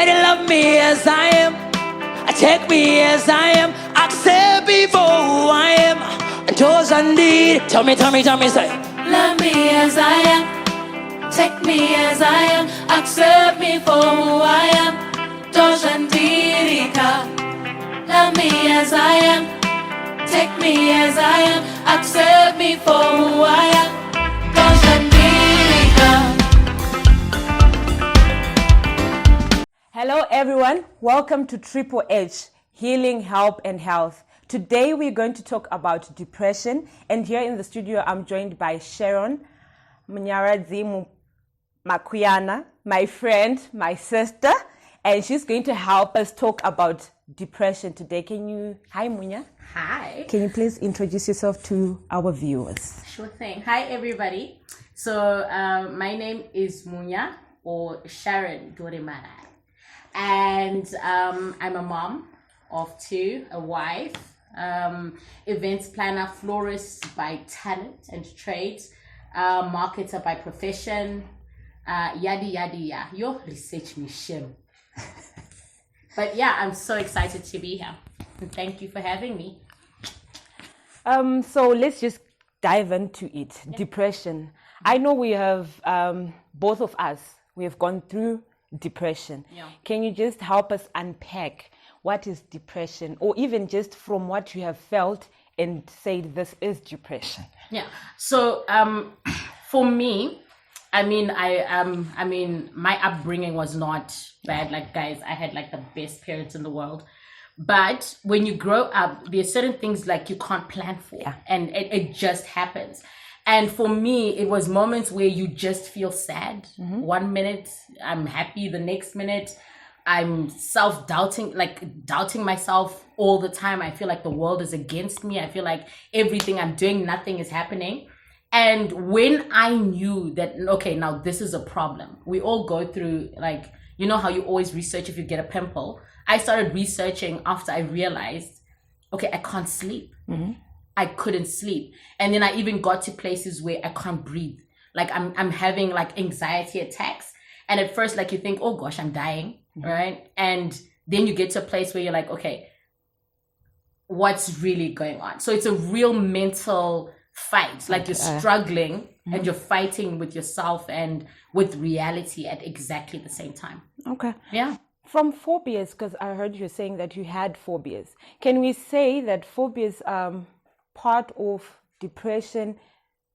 Say they love me as I am, take me as I am, accept me for who I am. And those I need, tell me, say. Love me as I am, take me as I am, accept me for who I am. Doshandirika. Love me as I am, take me as I am, accept me for who I am. Doshandirika. Hello everyone, welcome to Triple H, Healing, Help and Health. Today we're going to talk about depression, and here in the studio I'm joined by Sharon Munya Makuyana, my friend, my sister, and she's going to help us talk about depression today. Hi Munya. Hi. Can you please introduce yourself to our viewers? Sure thing. Hi everybody. So my name is Munya, or Sharon Dorimara, and I'm a mom of two, a wife, events planner, florist by talent and trade, marketer by profession, yadi yadi ya. Your research me shame. But yeah, I'm so excited to be here. And thank you for having me. So let's just dive into it. Yeah. Depression. I know we have, both of us, we have gone through depression. Yeah. Can you just help us unpack what is depression, or even just from what you have felt and said this is depression? Yeah. So for me, I mean, my upbringing was not bad. Like, guys, I had like the best parents in the world. But when you grow up, there are certain things like you can't plan for, and it just happens. And for me, it was moments where you just feel sad. Mm-hmm. 1 minute, I'm happy. The next minute, I'm self-doubting, like doubting myself all the time. I feel like the world is against me. I feel like everything I'm doing, nothing is happening. And when I knew that, okay, now this is a problem. We all go through, like, you know how you always research if you get a pimple. I started researching after I realized, okay, I can't sleep. Mm-hmm. I couldn't sleep. And then I even got to places where I can't breathe. Like I'm having like anxiety attacks. And at first, like, you think, oh gosh, I'm dying, mm-hmm. right? And then you get to a place where you're like, okay, what's really going on? So it's a real mental fight. Like, you're struggling, mm-hmm. and you're fighting with yourself and with reality at exactly the same time. Okay. Yeah. From phobias, because I heard you saying that you had phobias. Can we say that phobias are part of depression?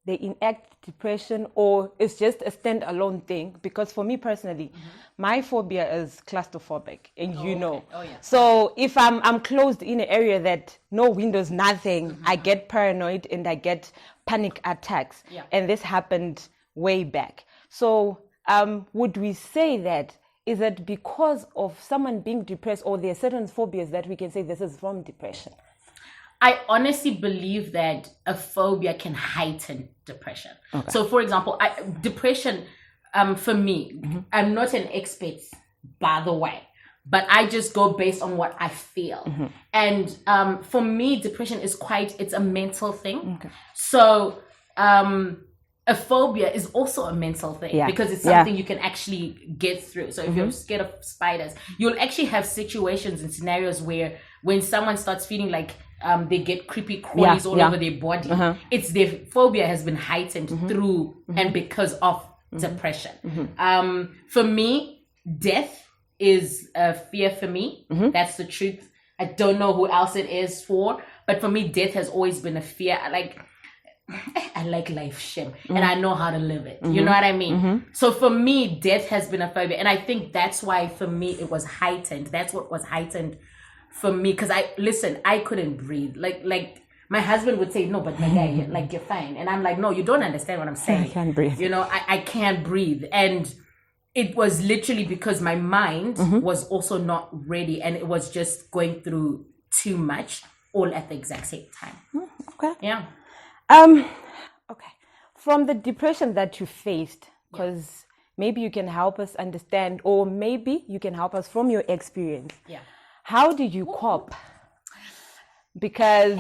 They enact depression, or it's just a standalone thing? Because for me personally, mm-hmm. my phobia is claustrophobic, and you know. Okay. Oh, yeah. So if I'm closed in an area that no windows, nothing, mm-hmm. I get paranoid and I get panic attacks. Yeah. And this happened way back. So would we say that, is it because of someone being depressed, or there are certain phobias that we can say this is from depression? I honestly believe that a phobia can heighten depression. Okay. So, for example, depression, for me, mm-hmm. I'm not an expert, by the way, but I just go based on what I feel. Mm-hmm. And for me, depression is it's a mental thing. Okay. So, a phobia is also a mental thing, because it's something you can actually get through. So if mm-hmm. you're scared of spiders, you'll actually have situations and scenarios where when someone starts feeling like they get creepy crawlies all over their body, uh-huh. it's their phobia has been heightened mm-hmm. through mm-hmm. and because of mm-hmm. depression. Mm-hmm. For me, death is a fear for me. Mm-hmm. That's the truth. I don't know who else it is for, but for me, death has always been a fear. I like life, Shem, mm-hmm. and I know how to live it. Mm-hmm. You know what I mean? Mm-hmm. So for me, death has been a phobia. And I think that's why for me, it was heightened. That's what was heightened for me. Because I couldn't breathe. Like my husband would say, no, but my guy, like, you're fine. And I'm like, no, you don't understand what I'm saying. I can't breathe. You know, I can't breathe. And it was literally because my mind mm-hmm. was also not ready. And it was just going through too much all at the exact same time. Okay. Yeah. Okay. From the depression that you faced, because maybe you can help us understand, or maybe you can help us from your experience. Yeah. How did you cope? Because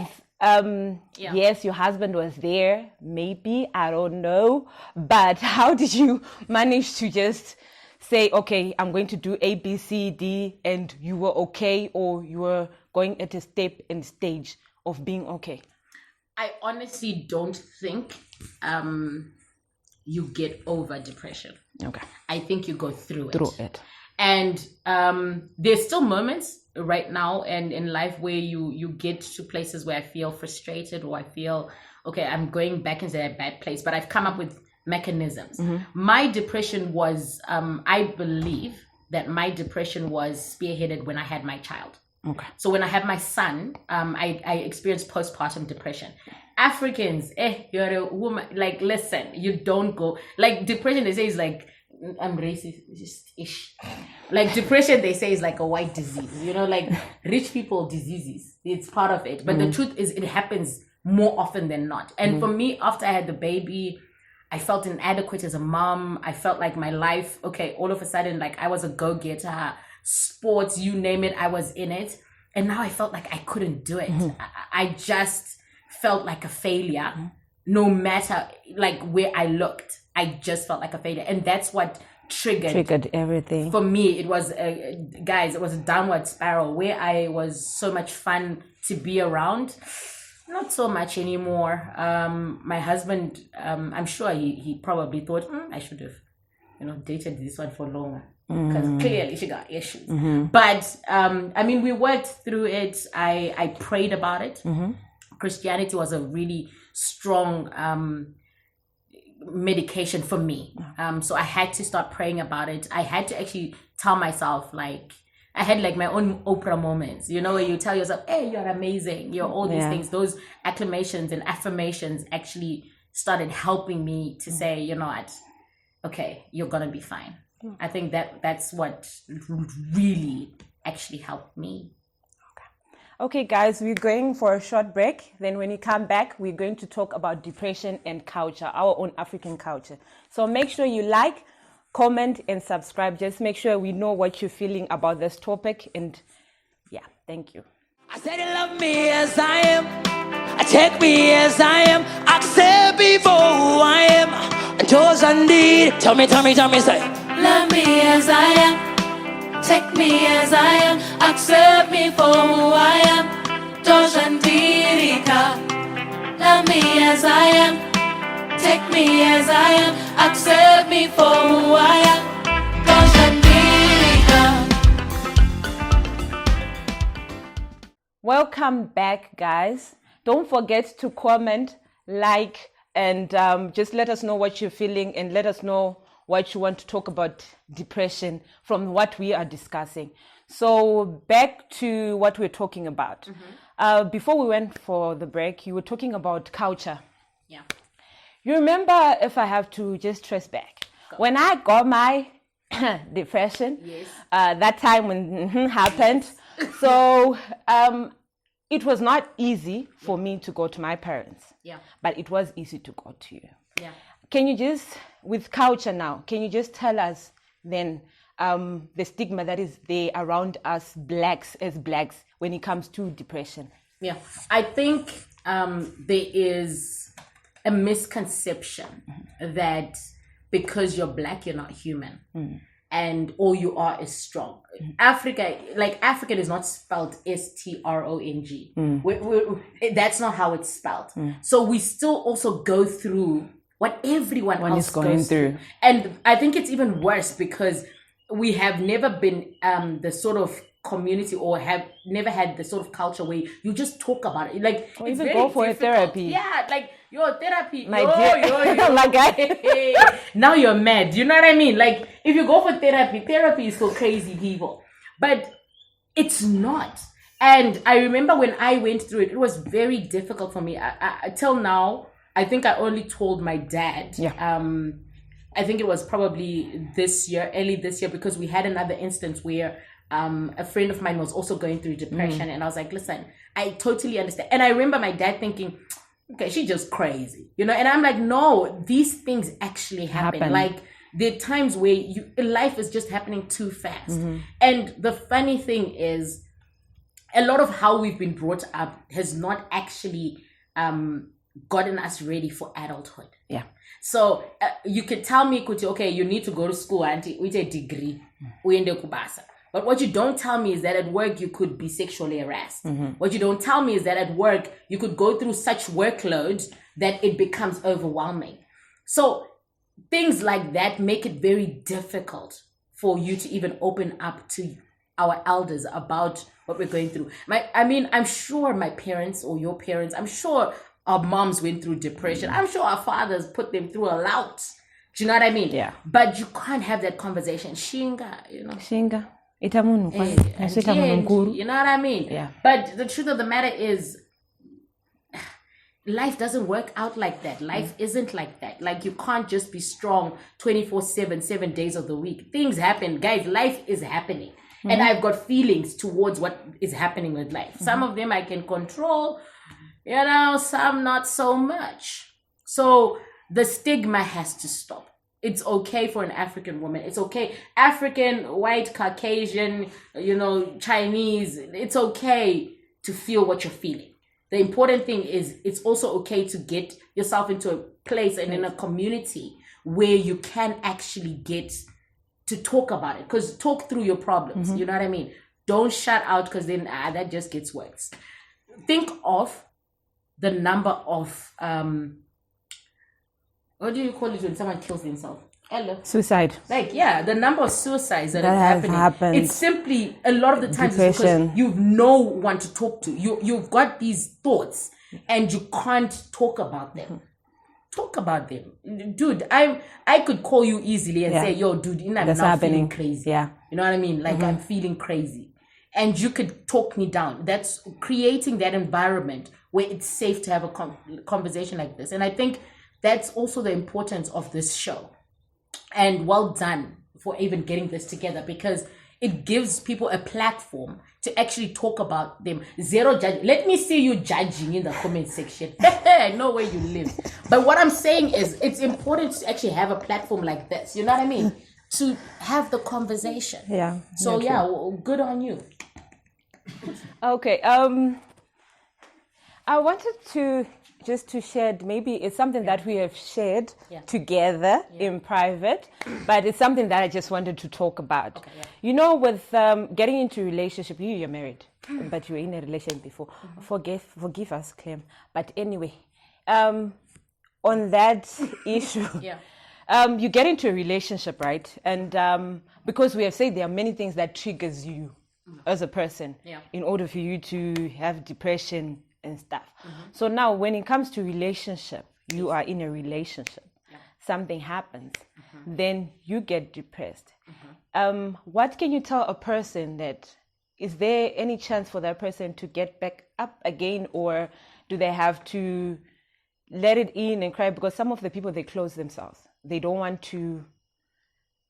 yes, your husband was there, maybe, I don't know, but how did you manage to just say, okay, I'm going to do A, B, C, D, and you were okay, or you were going at a step and stage of being okay? I honestly don't think you get over depression. Okay. I think you go through it. And there's still moments right now and in life where you get to places where I feel frustrated, or I feel, okay, I'm going back into a bad place, but I've come up with mechanisms. My depression was, I believe that my depression was spearheaded when I had my child. Okay. So when I had my son, I experienced postpartum depression. Africans, you're a woman, like, listen, you don't go, like, depression, they say is like, I'm racist-ish. Like, depression, they say, is like a white disease, you know, like rich people diseases. It's part of it. But the truth is, it happens more often than not. And for me, after I had the baby, I felt inadequate as a mom. I felt like my life, okay, all of a sudden, like, I was a go-getter, sports, you name it, I was in it. And now I felt like I couldn't do it. I just felt like a failure, no matter, like, where I looked. I just felt like a failure. And that's what triggered everything. For me, it was, guys, it was a downward spiral where I was so much fun to be around. Not so much anymore. My husband, I'm sure he probably thought, I should have, dated this one for longer. Because clearly she got issues. But, I mean, we worked through it. I prayed about it. Christianity was a really strong medication for me. So I had to start praying about it. I had to actually tell myself, like, I had like my own Oprah moments, where you tell yourself, hey, you're amazing, you're all these things. Those acclamations and affirmations actually started helping me to say, you know what, okay, you're gonna be fine. I think that's what really actually helped me. Okay, guys, we're going for a short break. Then when we come back, we're going to talk about depression and culture, our own African culture. So make sure you like, comment, and subscribe. Just make sure we know what you're feeling about this topic. And yeah, thank you. I said you love me as I am. Take me as I am. Accept me for who I am. And those I need. Tell me, say. Love me as I am. Take me as I am, accept me for who I am. Doshandirika. Love me as I am. Take me as I am, accept me for who I am. Doshandirika. Welcome back, guys. Don't forget to comment, like, and just let us know what you're feeling, and let us know what you want to talk about depression from what we are discussing. So back to what we're talking about. Before we went for the break, you were talking about culture. Yeah. You remember, if I have to just trace back, when I got my depression, that time when happened, so it was not easy for me to go to my parents, but it was easy to go to you. Yeah. Can you just, with culture now, can you just tell us then the stigma that is there around us blacks when it comes to depression? Yeah, I think there is a misconception that because you're black, you're not human. And all you are is strong. African is not spelled strong. That's not how it's spelled. So we still also go through what everyone else is going through. And I think it's even worse because we have never been the sort of community, or have never had the sort of culture where you just talk about it. Like, or it's even very go for difficult. a therapy. Yeah, like, your therapy. My dear. My guy. Now you're mad. You know what I mean? Like, if you go for therapy is for crazy people. But it's not. And I remember when I went through it, it was very difficult for me. Till now, I think I only told my dad. I think it was probably early this year, because we had another instance where a friend of mine was also going through depression. And I was like, listen, I totally understand. And I remember my dad thinking, okay, she's just crazy, and I'm like, no, these things actually happen. Like, there are times where life is just happening too fast. And the funny thing is, a lot of how we've been brought up has not actually gotten us ready for adulthood. Yeah. So you could tell me, Kuti, okay, you need to go to school and with a degree. Uende kubasa. But what you don't tell me is that at work you could be sexually harassed. What you don't tell me is that at work you could go through such workload that it becomes overwhelming. So things like that make it very difficult for you to even open up to our elders about what we're going through. I'm sure my parents or your parents, I'm sure our moms went through depression. I'm sure our fathers put them through a lot. Do you know what I mean? Yeah. But you can't have that conversation. Shinga, you know. Shinga. You know what I mean? Yeah. But the truth of the matter is, life doesn't work out like that. Life isn't like that. Like, you can't just be strong 24/7, 7 days of the week. Things happen. Guys, life is happening. And I've got feelings towards what is happening with life. Some of them I can control, some not so much. So the stigma has to stop. It's okay for an African woman. It's okay. African, white, Caucasian, Chinese. It's okay to feel what you're feeling. The important thing is it's also okay to get yourself into a place and in a community where you can actually get to talk about it. Because talk through your problems. You know what I mean? Don't shut out, because then that just gets worse. Think of the number of what do you call it when someone kills themselves? Hello. Suicide. The number of suicides that are happening. It's simply, a lot of the times, it's because you've no one to talk to. You've got these thoughts and you can't talk about them. Talk about them. Dude, I could call you easily and say, yo, dude, I'm now feeling crazy. Yeah. You know what I mean? Like, I'm feeling crazy. And you could talk me down. That's creating that environment where it's safe to have a conversation like this. And I think that's also the importance of this show. And well done for even getting this together, because it gives people a platform to actually talk about them. Zero judge. Let me see you judging in the comment section. I know where you live. But what I'm saying is, it's important to actually have a platform like this. You know what I mean? To have the conversation. Yeah. So good on you. Okay. I wanted to share, maybe it's something that we have shared together in private, but it's something that I just wanted to talk about. Okay, with getting into a relationship, you're married, but you were in a relationship before. Forgive us, Clem. But anyway, on that issue, you get into a relationship, right? And because we have said there are many things that triggers you as a person in order for you to have depression and stuff. So now when it comes to relationship, you are in a relationship, something happens, then you get depressed. What can you tell a person that, is there any chance for that person to get back up again, or do they have to let it in and cry? Because some of the people, they close themselves. They don't want to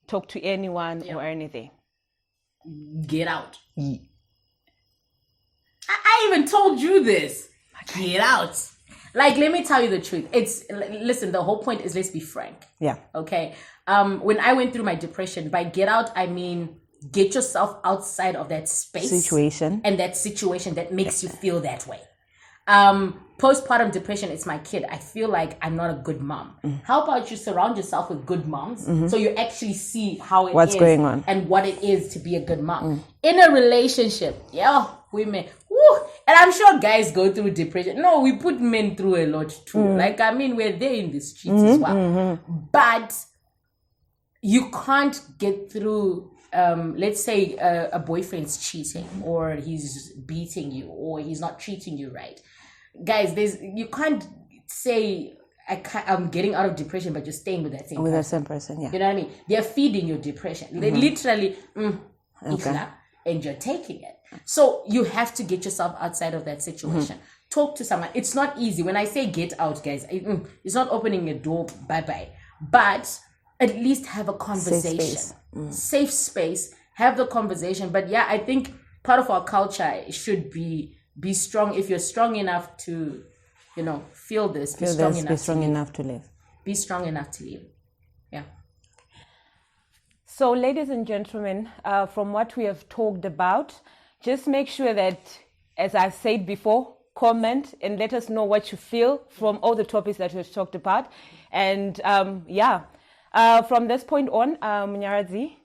talk to anyone or anything. Get out. I even told you this. Get out. Like, let me tell you the truth. Listen, the whole point is, let's be frank. Yeah. Okay. When I went through my depression, by get out, I mean, get yourself outside of that situation. And that situation that makes you feel that way. Postpartum depression, it's my kid. I feel like I'm not a good mom. How about you surround yourself with good moms so you actually see how what's going on and what it is to be a good mom. In a relationship, women, and I'm sure guys go through depression. No, we put men through a lot too. Like, I mean, we're there in the streets as well. But you can't get through, let's say a boyfriend's cheating, or he's beating you, or he's not treating you right. Guys, you can't say, I'm getting out of depression, but you're staying with that same person. Yeah. You know what I mean? They're feeding your depression. They literally, and you're taking it. So you have to get yourself outside of that situation. Talk to someone. It's not easy. When I say get out, guys, it's not opening a door, bye-bye. But at least have a conversation. Safe space. Have the conversation. But I think part of our culture should be strong. If you're strong enough to, feel this, be strong enough to live. Be strong enough to live. Yeah. So, ladies and gentlemen, from what we have talked about, just make sure that, as I've said before, comment, and let us know what you feel from all the topics that we've talked about. And from this point on, Munyaradzi,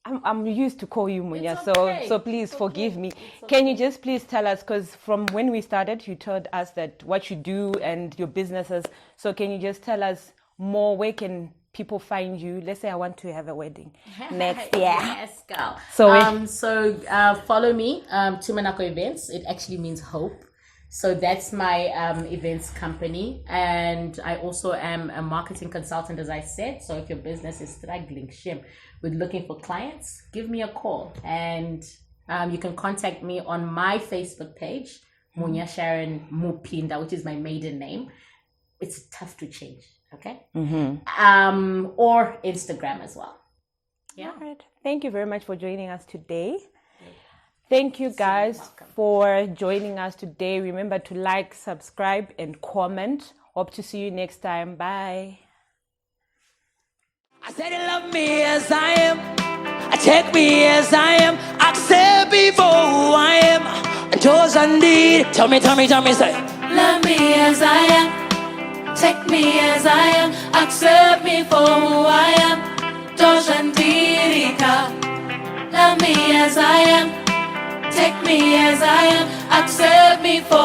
I'm used to call you Munya, okay. so please forgive me. Can you just please tell us, because from when we started, you told us that what you do and your businesses. So can you just tell us more? Where can people find you? Let's say I want to have a wedding next year. Yes, girl. So Follow me, Tumanako Events. It actually means hope. So that's my events company, and I also am a marketing consultant, as I said. So if your business is struggling, with looking for clients, give me a call, and you can contact me on my Facebook page, Munya Sharon Mupinda, which is my maiden name. It's tough to change, okay? Or Instagram as well. Yeah. All right. Thank you very much for joining us today. Thank you guys for joining us today. Remember to like, subscribe, and comment. Hope to see you next time. Bye. I said, love me as I am. Take me as I am. Accept me for who I am. And those I need. Tell me, say. Love me as I am. Take me as I am. Accept me for who I am. Doshandirika. Love me as I am. Take me as I am. Accept me for